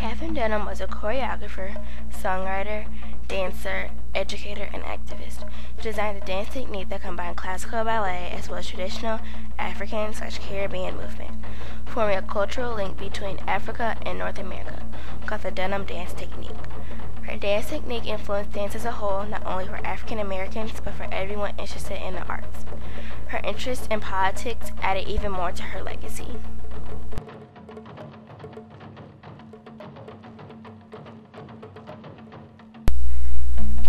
Katherine Dunham was a choreographer, songwriter, dancer, educator, and activist. She designed a dance technique that combined classical ballet as well as traditional African/Caribbean movement, forming a cultural link between Africa and North America, called the Dunham dance technique. Her dance technique influenced dance as a whole, not only for African Americans, but for everyone interested in the arts. Her interest in politics added even more to her legacy.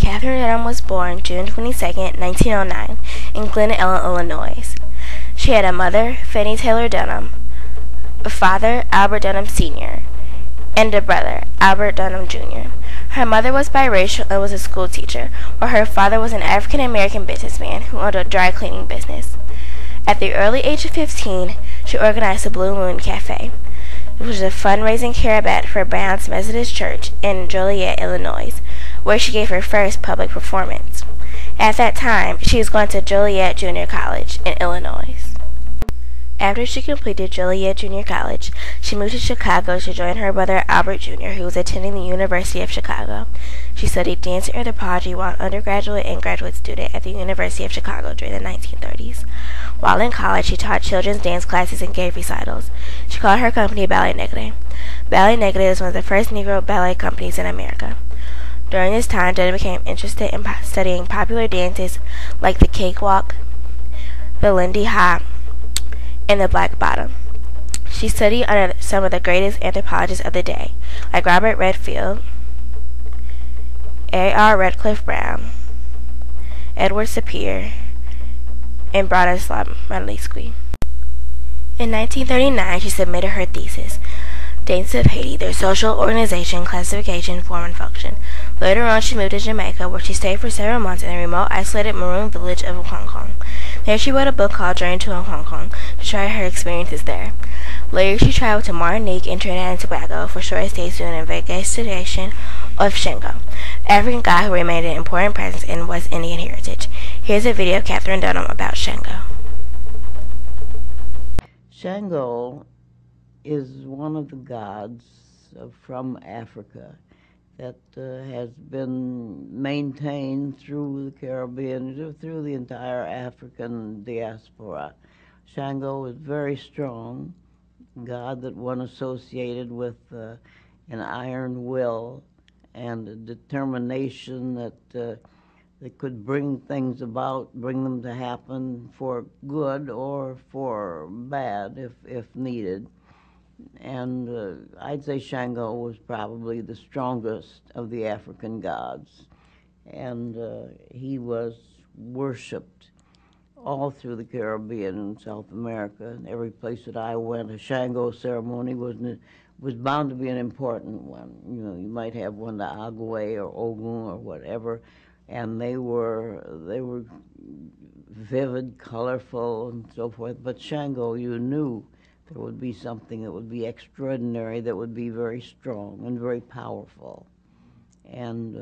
Katherine Dunham was born June 22, 1909, in Glen Ellen, Illinois. She had a mother, Fannie Taylor Dunham, a father, Albert Dunham Sr., and a brother, Albert Dunham Jr. Her mother was biracial and was a school teacher, while her father was an African-American businessman who owned a dry cleaning business. At the early age of 15, she organized the Blue Moon Cafe, which was a fundraising cabaret for Brown's Methodist Church in Joliet, Illinois, where she gave her first public performance. At that time, she was going to Joliet Junior College in Illinois. After she completed Joliet Junior College, she moved to Chicago to join her brother Albert Jr., who was attending the University of Chicago. She studied dance and anthropology while an undergraduate and graduate student at the University of Chicago during the 1930s. While in college, she taught children's dance classes and gave recitals. She called her company Ballet Negre. Ballet Negre is one of the first Negro ballet companies in America. During this time, Dunham became interested in studying popular dances like the cakewalk, the Lindy Hop, and the Black Bottom. She studied under some of the greatest anthropologists of the day, like Robert Redfield, A.R. Radcliffe Brown, Edward Sapir, and Bronislaw Malinowski. In 1939, she submitted her thesis, Dances of Haiti, Their Social Organization, Classification, Form, and Function. Later on, she moved to Jamaica, where she stayed for several months in the remote, isolated maroon village of Hong Kong. There she wrote a book called Journey to Hong Kong to try her experiences there. Later, she traveled to Martinique and Trinidad and Tobago for short stays doing an investigation of Shango, African god who remained an important presence in West Indian heritage. Here's a video of Katherine Dunham about Shango. Shango is one of the gods from Africa that has been maintained through the Caribbean, through the entire African diaspora. Shango is very strong, god that one associated with an iron will and a determination that could bring things about, bring them to happen for good or for bad if needed. And I'd say Shango was probably the strongest of the African gods. And he was worshipped all through the Caribbean and South America. And every place that I went, a Shango ceremony was bound to be an important one. You know, you might have one to Agwe or Ogun or whatever, and they were vivid, colorful, and so forth. But Shango, you knew there would be something that would be extraordinary, that would be very strong and very powerful. And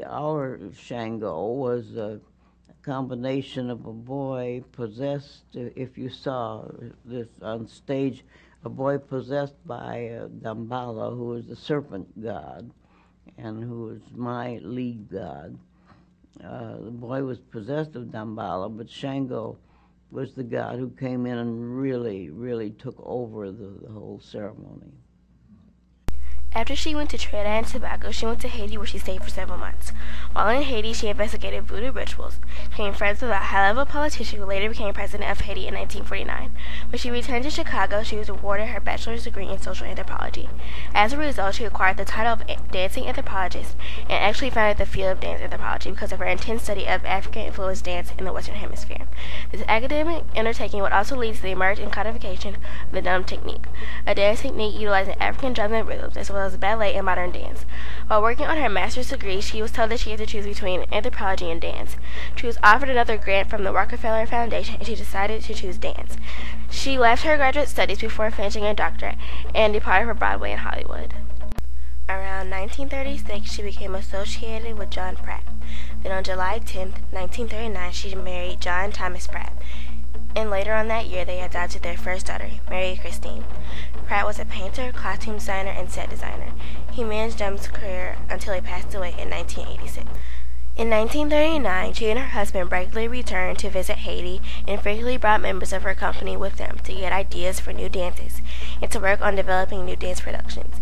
our Shango was a combination of a boy possessed, if you saw this on stage, a boy possessed by Damballa, who is the serpent god, and who is my lead god. The boy was possessed of Damballa, but Shango was the god who came in and really took over the whole ceremony. After she went to Trinidad and Tobago, she went to Haiti, where she stayed for several months. While in Haiti, she investigated voodoo rituals, became friends with a high-level politician who later became president of Haiti in 1949. When she returned to Chicago, she was awarded her bachelor's degree in social anthropology. As a result, she acquired the title of dancing anthropologist and actually founded the field of dance anthropology because of her intense study of African-influenced dance in the Western Hemisphere. This academic undertaking would also lead to the emergence and codification of the Dunham technique, a dance technique utilizing African drums and rhythms as well as ballet and modern dance. While working on her master's degree, she was told that she had to choose between anthropology and dance. She was offered another grant from the Rockefeller Foundation, and she decided to choose dance. She left her graduate studies before finishing a doctorate and departed for Broadway and Hollywood. Around 1936, she became associated with John Pratt. Then on July 10, 1939, she married John Thomas Pratt. And later on that year, they adopted their first daughter, Mary Christine. Pratt was a painter, costume designer, and set designer. He managed Dunham's career until he passed away in 1986. In 1939, she and her husband regularly returned to visit Haiti and frequently brought members of her company with them to get ideas for new dances and to work on developing new dance productions.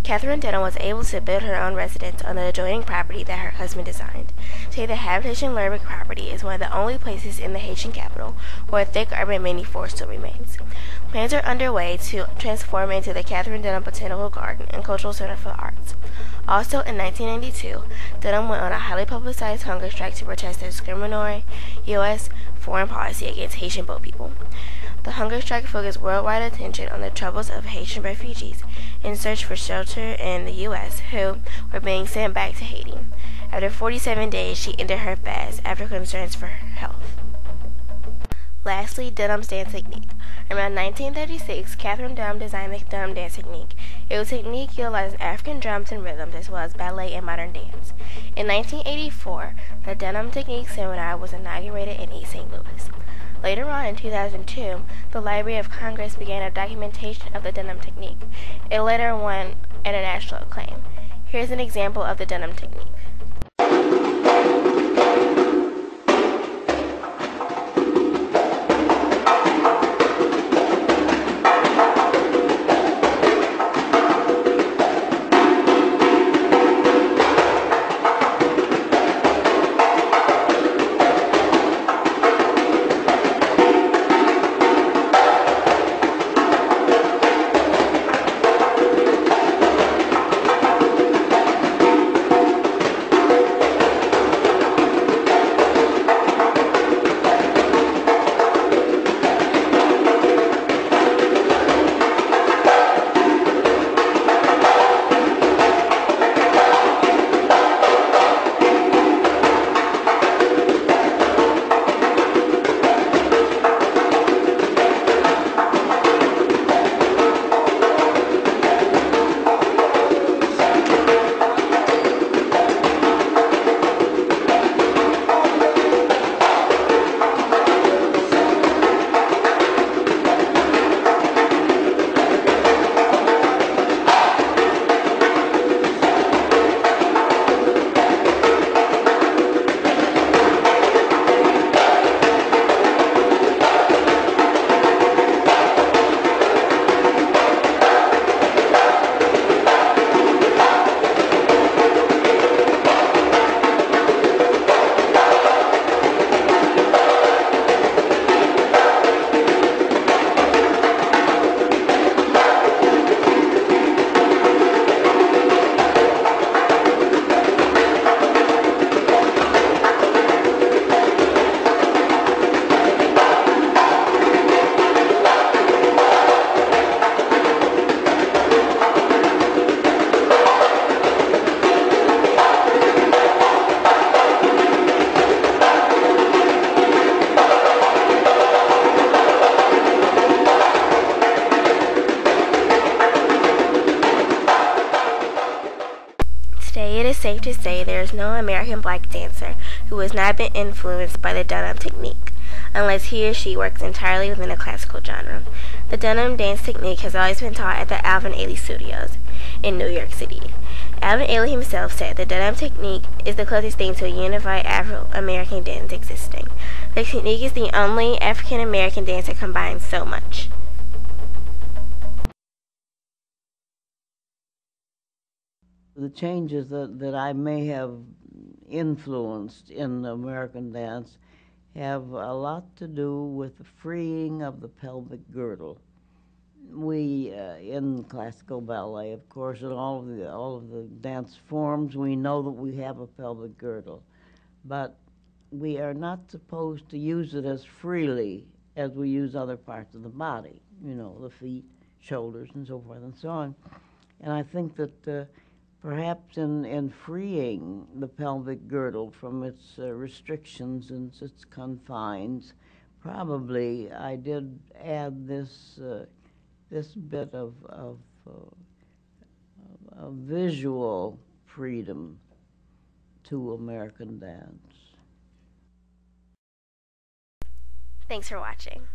Katherine Dunham was able to build her own residence on the adjoining property that her husband designed. Today, the Habitation Lerwick property is one of the only places in the Haitian capital where a thick urban mini forest still remains. Plans are underway to transform it into the Katherine Dunham Botanical Garden and Cultural Center for the Arts. Also, in 1992, Dunham went on a highly publicized hunger strike to protest the discriminatory U.S. foreign policy against Haitian boat people. The hunger strike focused worldwide attention on the troubles of Haitian refugees in search for shelter in the U.S. who were being sent back to Haiti. After 47 days, she ended her fast after concerns for her health. Lastly, Dunham's dance technique. Around 1936, Katherine Dunham designed the Dunham dance technique. It was a technique utilizing African drums and rhythms as well as ballet and modern dance. In 1984, the Dunham Technique Seminar was inaugurated in East St. Louis. Later on in 2002, the Library of Congress began a documentation of the Dunham technique. It later won international acclaim. Here's an example of the Dunham technique. Today, it is safe to say there is no American black dancer who has not been influenced by the Dunham technique, unless he or she works entirely within a classical genre. The Dunham dance technique has always been taught at the Alvin Ailey Studios in New York City. Alvin Ailey himself said the Dunham technique is the closest thing to a unified Afro-American dance existing. The technique is the only African-American dance that combines so much. The changes that I may have influenced in American dance have a lot to do with the freeing of the pelvic girdle. We, in classical ballet, of course, in all of the dance forms, we know that we have a pelvic girdle, but we are not supposed to use it as freely as we use other parts of the body, you know, the feet, shoulders, and so forth and so on. And I think that perhaps in freeing the pelvic girdle from its restrictions and its confines, probably I did add this bit of visual freedom to American dance. Thanks for watching.